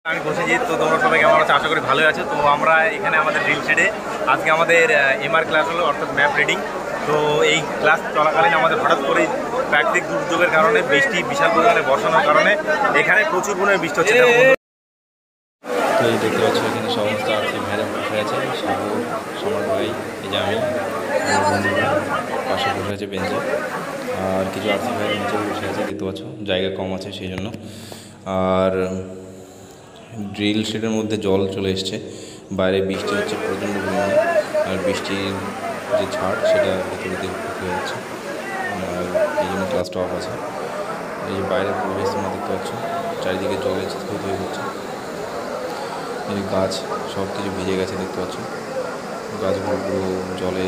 আমি বসেছি, তো তোমরা সবাই কেমন আছো? আশা করি ভালোই আছো। তো আমরা এখানে আমাদের ড্রিল শেডে আজকে আমাদের এমআর ক্লাস হলো, অর্থাৎ ম্যাপ রিডিং। তো এই ক্লাস চলাকালীন আমাদের হঠাৎ করে প্রাকৃতিক দুর্যোগের কারণে বৃষ্টি বিশাল পরিমাণে বর্ষণের কারণে এখানে প্রচুর পরিমাণে বৃষ্টি হচ্ছে। তো এই দেখতে পাচ্ছ এখানে সমস্ত আর্থিক ভাইরা বসে আছে, সমর ভাই, এই যে আমি, পাশে বসে আছে বেঞ্চে, আর কিছু আর্থিক ভাইয়ের নিচে বসে আছে, দেখতে পাচ্ছ জায়গা কম আছে সেই জন্য। আর ড্রিল শেডের মধ্যে জল চলে এসছে, বাইরে বৃষ্টি হচ্ছে প্রচণ্ড পরিমাণে, আর বৃষ্টির যে ছাড় সেটা ভেতরে দিয়ে হয়ে যাচ্ছে, আর এই জন্য ক্লাসটা অফ আছে। এই যে বাইরের পরিবেশ তোমরা দেখতে পাচ্ছ, চারিদিকে জলে স্রোত হয়ে যাচ্ছে, এই গাছ সব কিছু ভিজে গেছে দেখতে পাচ্ছ, গাছগুলো পুরো জলে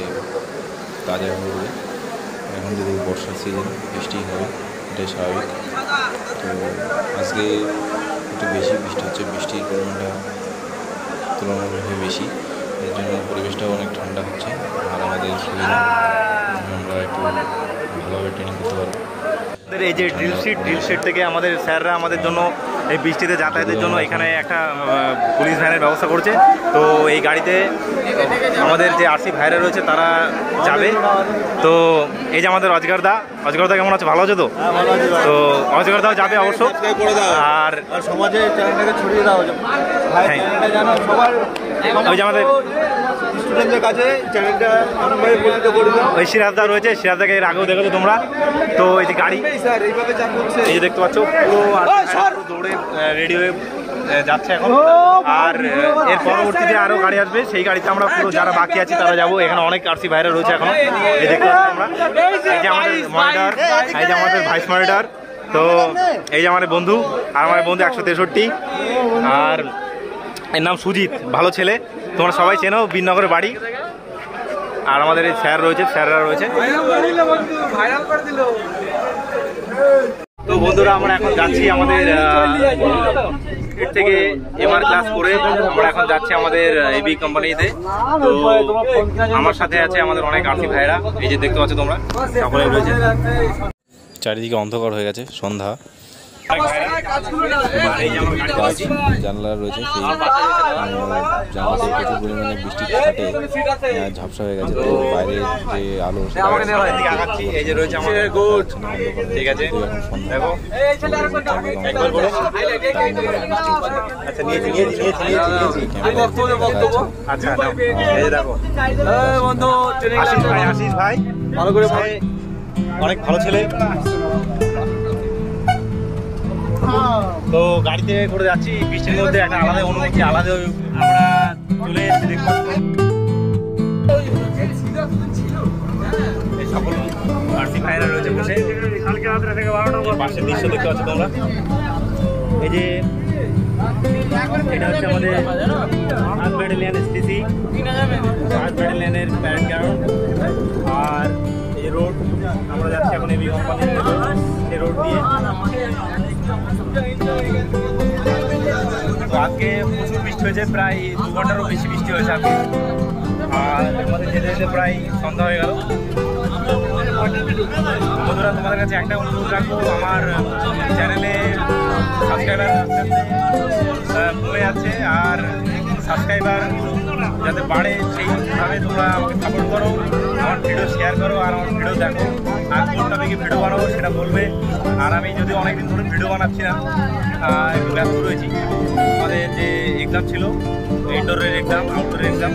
তাজা হয়ে যাবে। এখন যদি বর্ষার সিজন, বৃষ্টি হবে, এটাই স্বাভাবিক। তো আজকে একটু বেশি বৃষ্টি হচ্ছে, বৃষ্টির পরিমাণটা তুলনামূলকভাবে বেশি, এর জন্য পরিবেশটাও অনেক ঠান্ডা হচ্ছে, আর আমাদের সুবিধা, আমরা একটু ভালোভাবে ট্রেনিং করতে পারবো। এই যে ড্রিল শেড থেকে আমাদের স্যাররা আমাদের জন্য এই বৃষ্টিতে যাতায়াতের জন্য এখানে একটা পুলিশ ভ্যানের ব্যবস্থা করছে। তো এই গাড়িতে আমাদের যে আরসি ভাইরা রয়েছে তারা যাবে। তো এই যে আমাদের অজগরদা কেমন আছে? ভালো আছে তো? তো অজগরদাও যাবে অবশ্য। আর সমাজে চ্যানেলটাকে ছড়িয়ে দাও, ওই যে আমাদের স্টুডেন্টদের কাছে চ্যানেলটা এমনভাবে পরিচিত করে দাও। ওই সিরাজদা রয়েছে, সিরাজদাকে এর আগেও দেখেছো তোমরা। তো এই যে গাড়ি এই যে দেখতে পাচ্ছ, পুরো দৌড়ে রেডি হয়ে যাচ্ছে এখন। আর এর পরবর্তীতে আরও গাড়ি আসবে, সেই গাড়িতে আমরা পুরো যারা বাকি আছি তারা যাবো। এখানে অনেক আরসি ভাইরা রয়েছে এখনো, এই দেখতে পাচ্ছি আমরা। এই যে আমাদের মনিটর, এই যে আমাদের ভাইস মনিটর, তো এই যে আমাদের বন্ধু, আর আমার বন্ধু 163, আর এর নাম সুজিত, ভালো ছেলে, তোমরা সবাই চেনো, বিনগরের বাড়ি। আর আমাদের এই স্যাররা রয়েছে। তো বন্ধুরা, আমরা এখন যাচ্ছি আমাদের থেকে এমআর ক্লাস করে আমরা এখন যাচ্ছি আমাদের এবি কোম্পানিতে। তো আমার সাথে আছে আমাদের অনেক আর্থিক ভাইরা, এই যে দেখতে পাচ্ছ তোমরা, সকলে রয়েছে। চারিদিকে অন্ধকার হয়ে গেছে, সন্ধ্যা, জানলা রয়েছে, সেই জানলাতে প্রচুর পরিমাণে বৃষ্টির ছাটে ঝাপসা হয়ে গেছে। তো বাইরে যে আলো এই যে রয়েছে আমাদের, ঠিক আছে দেখো, আচ্ছা এই যে দেখো আশিস ভাই, ভালো করে ভাই, অনেক ভালো ছেলে। তো গাড়িতে করে যাচ্ছি বৃষ্টির মধ্যে, একটা আলাদা অনুভূতি, আলাদা আমরা চলে এসেছি দেখবো। সকল আরসি ভাইরা রয়েছে বসে, পাশের দৃশ্য দেখতে পাচ্ছ তোমরা। এই যে এটা হচ্ছে আমাদের 8 ব্যাটালিয়ন এসটিসি, 8 ব্যাটালিয়নের প্যারেড গ্রাউন্ড। আর এই রোড আমরা যাচ্ছি এখন এবি কোম্পানি, এই রোড দিয়ে। তো আজকে প্রচুর বৃষ্টি হয়েছে, প্রায় 2 ঘন্টারও বেশি বৃষ্টি হয়েছে আজকে। আর আমাদের যেতে যেতে প্রায় সন্ধ্যা হয়ে গেল। বন্ধুরা, তোমাদের কাছে একটা অনুরোধ রাখবো, আমার চ্যানেলে সাবস্ক্রাইবার কমে যাচ্ছে, আর সাবস্ক্রাইবার যাতে বাড়ে সেইভাবে তোমরা আমাকে সাপোর্ট করো, আমার ভিডিও শেয়ার করো, আর আমার ভিডিও দেখো, আর কোন টপিকে ভিডিও বানাবো সেটা বলবে। আর আমি যদি অনেকদিন ধরে ভিডিও বানাচ্ছি না, একটু ব্যস্ত রয়েছি। আমাদের যে এক্সাম ছিল, ইনডোরের এক্সাম, আউটডোরের এক্সাম,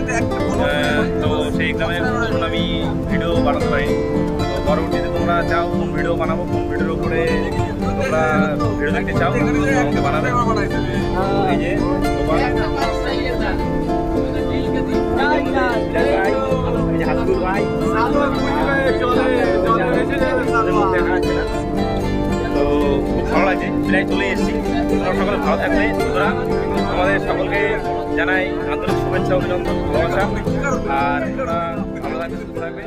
তো সেই এক্সামের জন্য আমি ভিডিও বানাতে পারিনি। তো পরবর্তীতে তোমরা চাও কোন ভিডিও বানাবো, কোন ভিডিওর উপরে তোমরা ভিডিও দেখতে চাও, আমাকে বানাবে। এই যে তো খুব ভালো লাগছে, প্রায় চলে এসেছি। তোমরা সকলে ভালো থাকবে বন্ধুরা, আমাদের সকলকে জানাই আন্তরিক শুভেচ্ছা, অভিনন্দন, ভালোবাসা। আর তোমরা ভালো থাকবে, সুস্থ থাকবে।